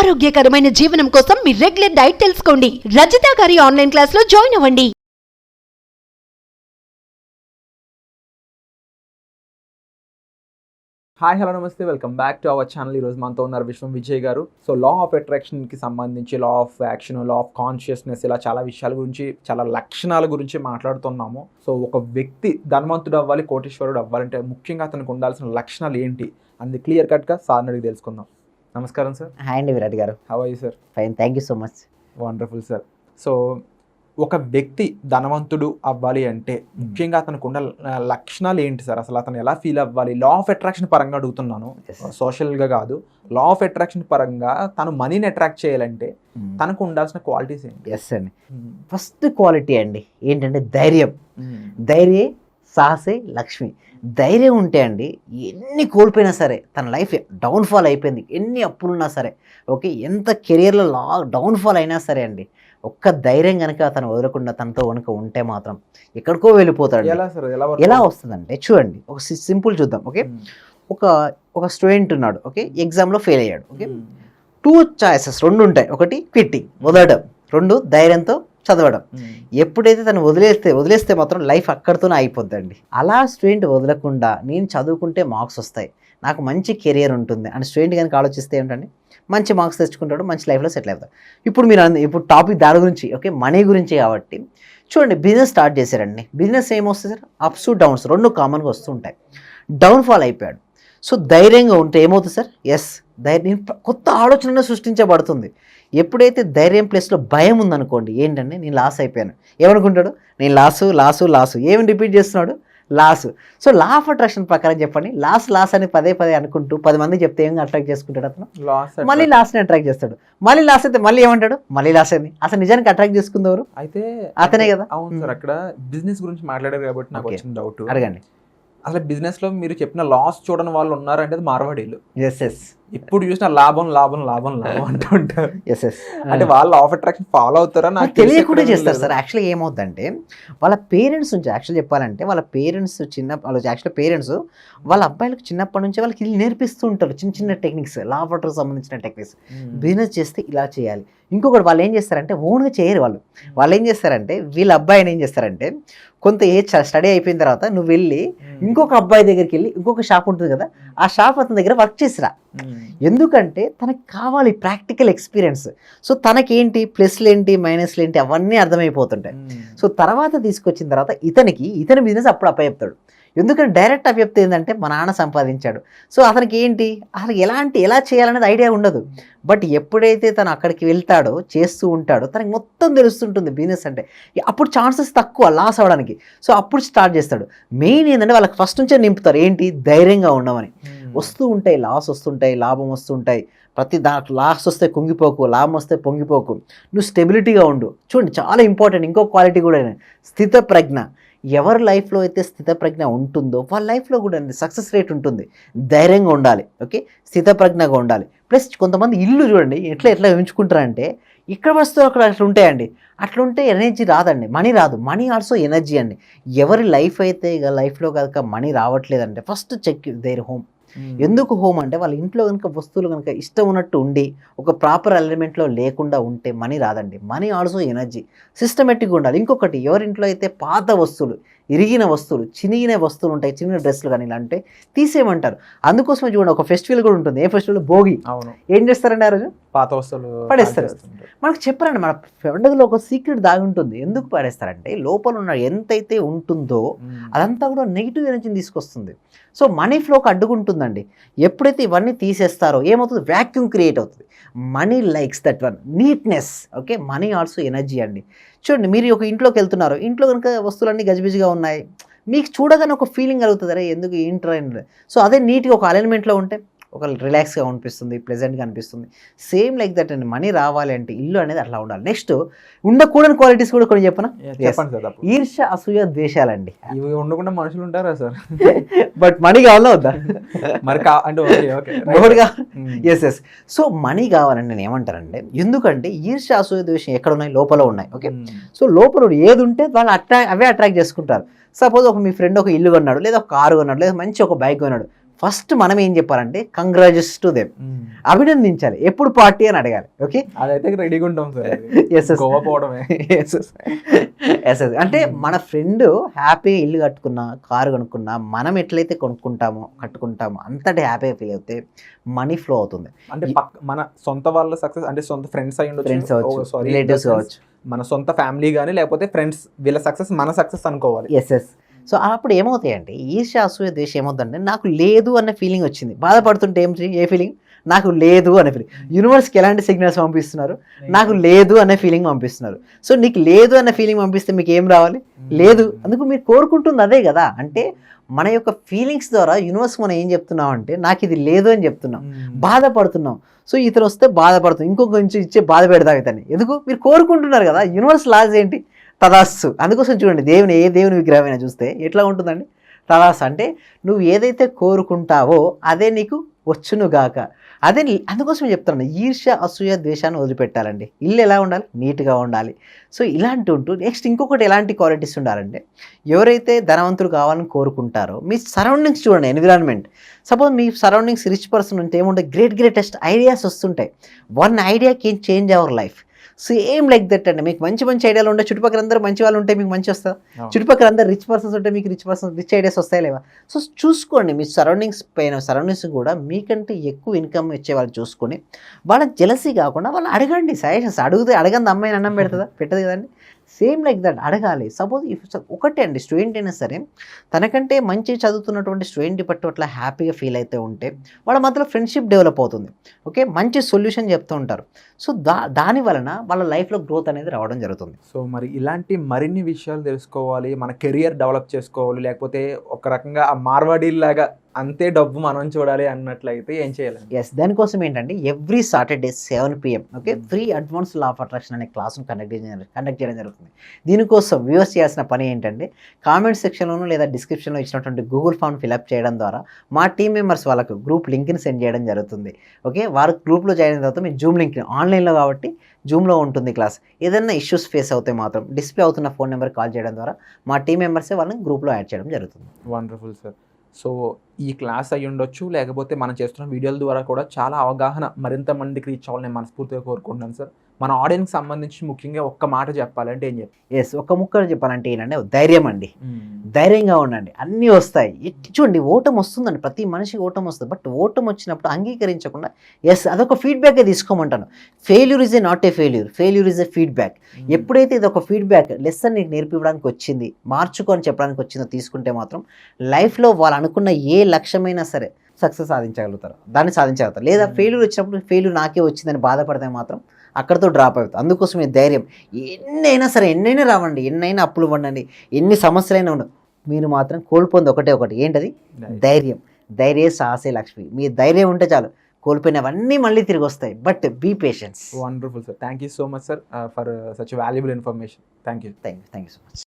ఆరోగ్యకరమైన జీవనం కోసం మీ రెగ్యులర్ డైట్ తెలుసుకోండి. రజిత గారి ఆన్లైన్ క్లాస్ లో జాయిన్ అవ్వండి. హాయ్ హలో నమస్తే, welcome back to our channel. ఈరోజు మనతో ఉన్నారు విశ్వం విజయ్ గారు. సో లా ఆఫ్ అట్రాక్షన్కి సంబంధించి law of action, law of consciousness, ఇలా చాలా విషయాల గురించి, చాలా లక్షణాల గురించి మాట్లాడుతున్నాము. సో ఒక వ్యక్తి ధనవంతుడు అవ్వాలి, కోటీశ్వరుడు అవ్వాలంటే ముఖ్యంగా అతనికి ఉండాల్సిన లక్షణాలు ఏంటి అనేది క్లియర్ కట్గా సార్ని అడిగి తెలుసుకుందాం. నమస్కారం సార్. హాయ్ అండి విరాట్ గారు. How are you sir? Fine, thank you so much. Wonderful sir. So ఒక వ్యక్తి ధనవంతుడు అవ్వాలి అంటే ముఖ్యంగా అతనికి ఉన్న లక్షణాలు ఏంటి సార్? అసలు అతను ఎలా ఫీల్ అవ్వాలి? లా ఆఫ్ అట్రాక్షన్ పరంగా అడుగుతున్నాను, సోషల్గా కాదు. లా ఆఫ్ అట్రాక్షన్ పరంగా తను మనీని అట్రాక్ట్ చేయాలంటే తనకు ఉండాల్సిన క్వాలిటీస్ ఏంటి? ఎస్ అండి, ఫస్ట్ క్వాలిటీ అండి ఏంటంటే ధైర్యం. ధైర్యే సాహసే లక్ష్మి. ధైర్యం ఉంటే అండి ఎన్ని కోల్పోయినా సరే, తన లైఫ్ డౌన్ఫాల్ అయిపోయింది, ఎన్ని అప్పులున్నా సరే, ఓకే, ఎంత కెరియర్లో డౌన్ఫాల్ అయినా సరే అండి, ఒక్క ధైర్యం కనుక తను వదలకుండా తనతో కనుక ఉంటే మాత్రం ఎక్కడికో వెళ్ళిపోతాడు. ఎలా వస్తుందంటే చూడండి, ఒక సింపుల్ చూద్దాం. ఓకే, ఒక స్టూడెంట్ ఉన్నాడు, ఓకే, ఎగ్జామ్లో ఫెయిల్ అయ్యాడు. ఓకే, 2 చాయిసెస్, 2 ఉంటాయి. ఒకటి క్విట్టింగ్, వదలడం. 2 ధైర్యంతో చదవడం. ఎప్పుడైతే తను వదిలేస్తే మాత్రం లైఫ్ అక్కడితోనే అయిపోద్దండి. అలా స్టూడెంట్ వదలకుండా నేను చదువుకుంటే మార్క్స్ వస్తాయి, నాకు మంచి కెరియర్ ఉంటుంది అని స్టూడెంట్ కనుక ఆలోచిస్తే ఏంటంటే మంచి మార్క్స్ తెచ్చుకుంటాడు, మంచి లైఫ్లో సెటిల్ అవుతాడు. ఇప్పుడు టాపిక్ దాని గురించి, ఓకే, మనీ గురించి కాబట్టి చూడండి, బిజినెస్ స్టార్ట్ చేశారండి. బిజినెస్ ఏమొస్తుంది సార్? అప్స్ డౌన్స్ 2 కామన్గా వస్తూ ఉంటాయి. డౌన్ఫాల్ అయిపోయాడు. సో ధైర్యంగా ఉంటే ఏమవుతుంది సార్? ఎస్, ధైర్యం, కొత్త ఆలోచన సృష్టించబడుతుంది. ఎప్పుడైతే ధైర్యం ప్లేస్లో భయం ఉందనుకోండి, ఏంటంటే నేను లాస్ అయిపోయాను, ఏమనుకుంటాడు? నేను లాసు ఏమి రిపీట్ చేస్తున్నాడు? Loss. So law of attraction ప్రకారం చెప్పండి, లాస్ అని పదే అనుకుంటూ 10 మంది చెప్తే ఏం అట్రాక్ట్ చేసుకుంటాడు అతను? మళ్ళీ లాస్ని అట్రాక్ట్ చేస్తాడు. మళ్ళీ లాస్ అయితే మళ్ళీ ఏమంటాడు? మళ్ళీ లాస్ అని. అసలు నిజానికి అట్రాక్ట్ చేసుకుందెవరు? అయితే అతనే కదా. అవును సార్, అక్కడ బిజినెస్ గురించి మాట్లాడారు కాబట్టి నాకు వచ్చిన డౌట్. అడగండి. అసలు బిజినెస్ లో మీరు చెప్పిన లాస్ చూడని వాళ్ళు ఉన్నారంటే అది మార్వాడీలు. ఎస్, ఇప్పుడు చూసిన లాభం అంటూ ఉంటారు. ఎస్, అంటే వాళ్ళు ఆఫ్ అట్రాక్షన్ ఫాలో అవుతారా? నాకు తెలియకుండా చేస్తారు సార్. యాక్చువల్గా ఏమవుతుందంటే వాళ్ళ పేరెంట్స్ నుంచి, యాక్చువల్ చెప్పాలంటే వాళ్ళ పేరెంట్స్ పేరెంట్స్ వాళ్ళ అబ్బాయిలకు చిన్నప్పటి నుంచి వాళ్ళకి ఇది నేర్పిస్తూ ఉంటారు, చిన్న టెక్నిక్స్, లా ఆఫ్ అట్రాక్షన్ సంబంధించిన టెక్నిక్స్. బిజినెస్ చేస్తే ఇలా చేయాలి. ఇంకొకటి వాళ్ళు ఏం చేస్తారంటే ఓన్గా చేయరు. వాళ్ళు ఏం చేస్తారంటే, వీళ్ళ అబ్బాయిని ఏం చేస్తారంటే, కొంత ఏజ్ స్టడీ అయిపోయిన తర్వాత నువ్వు వెళ్ళి ఇంకొక అబ్బాయి దగ్గరికి వెళ్ళి, ఇంకొక షాప్ ఉంటుంది కదా, ఆ షాప్ అతని దగ్గర వర్క్ చేసిరా. ఎందుకంటే తనకి కావాలి ప్రాక్టికల్ ఎక్స్పీరియన్స్. సో తనకేంటి ప్లస్లు ఏంటి మైనస్లు ఏంటి అవన్నీ అర్థమైపోతుంటాయి. సో తర్వాత తీసుకొచ్చిన తర్వాత ఇతని బిజినెస్ అప్పుడు అప్పచెప్తాడు. ఎందుకంటే డైరెక్ట్ అప్పచెప్తే ఏంటంటే మా నాన్న సంపాదించాడు, సో అతనికి ఏంటి అసలు ఎలా చేయాలనేది ఐడియా ఉండదు. బట్ ఎప్పుడైతే తను అక్కడికి వెళ్తాడో, చేస్తూ ఉంటాడో, తనకి మొత్తం తెలుస్తుంటుంది బిజినెస్ అంటే. అప్పుడు ఛాన్సెస్ తక్కువ లాస్ అవ్వడానికి. సో అప్పుడు స్టార్ట్ చేస్తాడు. మెయిన్ ఏంటంటే వాళ్ళకి ఫస్ట్ నుంచే నింపుతారు, ఏంటి, ధైర్యంగా ఉండమని. వస్తూ ఉంటాయి, లాస్ వస్తుంటాయి, లాభం వస్తుంటాయి. ప్రతి దాంట్లో లాస్ వస్తే కుంగిపోకు, లాభం వస్తే పొంగిపోకు, నువ్వు స్టెబిలిటీగా ఉండు. చూడండి, చాలా ఇంపార్టెంట్ ఇంకో క్వాలిటీ కూడా, స్థిత ప్రజ్ఞ. ఎవరి లైఫ్లో అయితే స్థితప్రజ్ఞ ఉంటుందో వాళ్ళ లైఫ్లో కూడా సక్సెస్ రేట్ ఉంటుంది. ధైర్యంగా ఉండాలి, ఓకే, స్థితప్రజ్ఞగా ఉండాలి. ప్లస్ కొంతమంది ఇల్లు చూడండి ఎట్లా ఊహించుకుంటారంటే, ఇక్కడ వస్తువులు అక్కడ అట్లా ఉంటాయండి. అట్లుంటే ఎనర్జీ రాదండి, మనీ రాదు. మనీ ఆల్సో ఎనర్జీ అండి. ఎవరి లైఫ్ అయితే ఇక లైఫ్లో కనుక మనీ రావట్లేదంటే ఫస్ట్ చెక్ దేర్ హోమ్. ఎందుకు హోమ్ అంటే వాళ్ళ ఇంట్లో కనుక వస్తువులు కనుక ఇష్టం ఉన్నట్టు ఉండి ఒక ప్రాపర్ ఎలిమెంట్లో లేకుండా ఉంటే మనీ రాదండి. Money also energy. సిస్టమేటిక్గా ఉండాలి. ఇంకొకటి, ఎవరింట్లో అయితే పాత వస్తువులు, ఇరిగిన వస్తువులు, చినిగిన వస్తువులు ఉంటాయి, చిన్న డ్రెస్సులు కానీ ఇలా అంటే తీసేయమంటారు. అందుకోసమే చూడండి, ఒక ఫెస్టివల్ కూడా ఉంటుంది. ఏ ఫెస్టివల్? భోగి. అవును. ఏం చేస్తారండి ఆ రోజు? పాత వస్తువులు పడేస్తారు. మనకు చెప్పరండి, మన పండుగలో ఒక సీక్రెట్ దాగి ఉంటుంది. ఎందుకు పడేస్తారంటే లోపల ఉన్న ఎంతైతే ఉంటుందో అదంతా కూడా నెగిటివ్ ఎనర్జీని తీసుకొస్తుంది. సో మనీ ఫ్లోకి అడ్డుకుంటుందండి. ఎప్పుడైతే ఇవన్నీ తీసేస్తారో ఏమవుతుంది? వ్యాక్యూమ్ క్రియేట్ అవుతుంది. Money likes that one neatness. Okay, money also energy అండి. చూడండి, మీరు ఒక ఇంట్లోకి వెళ్తున్నారు, ఇంట్లో కనుక వస్తువులన్నీ గజిబిజిగా ఉన్నాయి, మీకు చూడగానే ఒక ఫీలింగ్ కలుగుతుంది, అరే ఎందుకు ఏంట్రా. సో అదే నీట్గా ఒక అలైన్మెంట్లో ఉంటే ఒక రిలాక్స్గా అనిపిస్తుంది, ప్లెజెంట్గా అనిపిస్తుంది. సేమ్ లైక్ దట్ అండి, మనీ రావాలి అంటే ఇల్లు అనేది అట్లా ఉండాలి. నెక్స్ట్ ఉండకూడని క్వాలిటీస్ కూడా కొన్ని చెప్పనా? ఈర్ష, అసూయ, ద్వేషాలండి. ఇవి ఉండకుండా మనుషులు ఉంటారా సార్? బట్ మనీ కావాలా వద్దా? మరి ఎస్. సో మనీ కావాలండి. నేను ఏమంటానంటే, ఎందుకంటే ఈర్ష, అసూయ, ద్వేషం ఎక్కడ ఉన్నాయి? లోపల ఉన్నాయి. ఓకే, సో లోపల ఏది ఉంటే వాళ్ళు అవే అట్రాక్ట్ చేసుకుంటారు. సపోజ్ మీ ఫ్రెండ్ ఒక ఇల్లు కొన్నాడు, లేదా ఒక కారు కొన్నాడు, లేదా మంచి ఒక బైక్ కొన్నాడు. ఫస్ట్ మనం ఏం చెప్పాలంటే కంగ్రాచులేషన్స్ టు దెమ్, అభినందించాలి. ఎప్పుడు పార్టీ అని అడగాలి. ఓకే, అదైతే రెడీగా ఉంటాం సార్. ఎస్ గోవా పోవడమే. ఎస్ అంటే మన ఫ్రెండ్ హ్యాపీగా ఇల్లు కట్టుకున్నా, కారు కొనుక్కున్నా, మనం ఎట్లయితే కట్టుకుంటామో అంతటి హ్యాపీగా ఫీల్ అవుతే మనీ ఫ్లో అవుతుంది. అంటే మన సొంత వాళ్ళ సక్సెస్ అంటే సొంత ఫ్రెండ్స్ అయ్యి ఉండొచ్చు, రిలేటివ్స్ కావచ్చు, మన సొంత ఫ్యామిలీ కానీ లేకపోతే ఫ్రెండ్స్, వీళ్ళ సక్సెస్ మన సక్సెస్ అనుకోవాలి. ఎస్. సో అప్పుడు ఏమవుతాయంటే ఈర్ష్య, అసూయ, ద్వేషం ఏమవుతుందంటే నాకు లేదు అన్న ఫీలింగ్ వచ్చింది. బాధపడుతుంటే ఏ ఫీలింగ్? నాకు లేదు అనే ఫీలింగ్. యూనివర్స్కి ఎలాంటి సిగ్నల్స్ పంపిస్తున్నారు? నాకు లేదు అనే ఫీలింగ్ పంపిస్తున్నారు. సో నీకు లేదు అనే ఫీలింగ్ పంపిస్తే మీకు ఏం రావాలి? లేదు. అందుకు మీరు కోరుకుంటుంది అదే కదా. అంటే మన యొక్క ఫీలింగ్స్ ద్వారా యూనివర్స్ మనం ఏం చెప్తున్నాం అంటే నాకు ఇది లేదు అని చెప్తున్నాం, బాధపడుతున్నాం. సో ఇతను వస్తే బాధపడుతుంది, ఇంకొక కొంచెం ఇచ్చే బాధ పెడదాం ఇతన్ని. ఎందుకు? మీరు కోరుకుంటున్నారు కదా. యూనివర్స్ లాస్ ఏంటి? తదాస్సు. అందుకోసం చూడండి, ఏ దేవుని విగ్రహమైనా చూస్తే ఎట్లా ఉంటుందండి? తదాస్సు అంటే నువ్వు ఏదైతే కోరుకుంటావో అదే నీకు వచ్చునుగాక. అదే అందుకోసం చెప్తాను, ఈర్ష్య, అసూయ, ద్వేషాన్ని వదిలిపెట్టాలండి. ఇల్లు ఎలా ఉండాలి? నీట్గా ఉండాలి. సో ఇలాంటి ఉంటూ నెక్స్ట్ ఇంకొకటి ఎలాంటి క్వాలిటీస్ ఉండాలంటే, ఎవరైతే ధనవంతులు కావాలని కోరుకుంటారో మీ సరౌండింగ్స్ చూడండి, ఎన్విరాన్మెంట్. సపోజ్ మీ సరౌండింగ్స్ రిచ్ పర్సన్ ఉంటే ఏముంటాయి? గ్రేటెస్ట్ ఐడియాస్ వస్తుంటాయి. One idea can change our life. Same like that అండి. మీకు మంచి ఐడియాలు ఉంటే చుట్టుపక్కల అందరూ మంచి వాళ్ళు ఉంటే మీకు మంచి వస్తుంది. చుట్టుపక్కల అందరూ రిచ్ పర్సన్స్ ఉంటే మీకు రిచ్ ఐడియాస్ వస్తాయి లేవా? సో చూసుకోండి మీ సరౌండింగ్స్ కూడా మీకంటే ఎక్కువ ఇన్కమ్ ఇచ్చే వాళ్ళు చూసుకొని వాళ్ళకి జెలసీ కాకుండా వాళ్ళు అడగండి. సజెషన్స్ అడగంది అమ్మాయిని అన్నం పెట్టదు కదండి. సేమ్ లైక్ దట్ అడగాలి. సపోజ్ ఒకటే అండి, స్టూడెంట్ అయినా సరే తనకంటే మంచి చదువుతున్నటువంటి స్టూడెంట్ పట్టు అట్లా హ్యాపీగా ఫీల్ అయితే ఉంటే వాళ్ళ మధ్యలో ఫ్రెండ్షిప్ డెవలప్ అవుతుంది. ఓకే, మంచి సొల్యూషన్ చెప్తూ ఉంటారు. సో దాని వలన వాళ్ళ లైఫ్లో గ్రోత్ అనేది రావడం జరుగుతుంది. సో మరి ఇలాంటి మరిన్ని విషయాలు తెలుసుకోవాలి, మన కెరియర్ డెవలప్ చేసుకోవాలి, లేకపోతే ఒక రకంగా ఆ మార్వాడీలాగా అంతే డబ్బు మనం చూడాలి అన్నట్లయితే ఏం చేయాలి? ఎస్, దానికోసం ఏంటంటే every Saturday 7 PM okay free advance law of attraction అనే క్లాస్ను కండక్ట్ చేయడం జరుగుతుంది. దీనికోసం వ్యూవర్స్ చేయాల్సిన పని ఏంటంటే కామెంట్ సెక్షన్లోనూ లేదా డిస్క్రిప్షన్లో ఇచ్చినటువంటి గూగుల్ ఫామ్ ఫిల్అప్ చేయడం ద్వారా మా టీమ్ మెంబర్స్ వాళ్ళకు గ్రూప్ లింక్ని సెండ్ చేయడం జరుగుతుంది. ఓకే, వారు గ్రూప్లో జాయిన్ అయిన తర్వాత మీ జూమ్ లింక్ ఆన్లైన్లో కాబట్టి జూమ్లో ఉంటుంది క్లాస్. ఏదైనా ఇష్యూస్ ఫేస్ అవుతే మాత్రం డిస్ప్లే అవుతున్న ఫోన్ నెంబర్ కాల్ చేయడం ద్వారా మా టీమ్ మెంబర్సే వాళ్ళని గ్రూప్లో యాడ్ చేయడం జరుగుతుంది. Wonderful sir. సో ఈ క్లాస్ అయ్యి ఉండొచ్చు, లేకపోతే మనం చేస్తున్న వీడియోల ద్వారా కూడా చాలా అవగాహన మరింత మందికి రీచ్ అవ్వాలని నేను మనస్ఫూర్తిగా కోరుకుంటున్నాను సార్. మన ఆడియన్స్ సంబంధించి ముఖ్యంగా ఒక్క మాట చెప్పాలంటే ఏం చెప్పాలి? ఎస్, ఒక్క ముక్క చెప్పాలంటే ఏంటంటే ధైర్యం అండి. ధైర్యంగా ఉండండి, అన్నీ వస్తాయి. చూడండి, ఓటం వస్తుందండి, ప్రతి మనిషికి ఓటం వస్తుంది. బట్ ఓటం వచ్చినప్పుడు అంగీకరించకుండా ఎస్ అదొక ఫీడ్బ్యాకే తీసుకోమంటాను. Failure is a not a failure is a feedback. ఎప్పుడైతే ఇది ఒక ఫీడ్బ్యాక్ లెసన్ నీకు నేర్పించడానికి వచ్చింది, మార్చుకొని చెప్పడానికి వచ్చిందో తీసుకుంటే మాత్రం లైఫ్లో వాళ్ళు అనుకున్న ఏ లక్ష్యమైనా సరే సక్సెస్ దాన్ని సాధించగలుగుతారు. లేదా ఫెయిల్యూర్ వచ్చినప్పుడు ఫెయిల్యూర్ నాకే వచ్చిందని బాధపడితే మాత్రం అక్కడితో డ్రాప్ అవుతుంది. అందుకోసమే ధైర్యం. ఎన్నైనా రావండి, ఎన్నైనా అప్పులు పండండి, ఎన్ని సమస్యలైనా ఉండవు, మీరు మాత్రం కోల్పోయింది ఒకటి ఏంటది? ధైర్యం. ధైర్య సాహసే లక్ష్మి. మీ ధైర్యం ఉంటే చాలు, కోల్పోయినవన్నీ మళ్ళీ తిరిగి వస్తాయి. But be patience. Wonderful sir. Thank you so much sir for such valuable information. Thank you so much.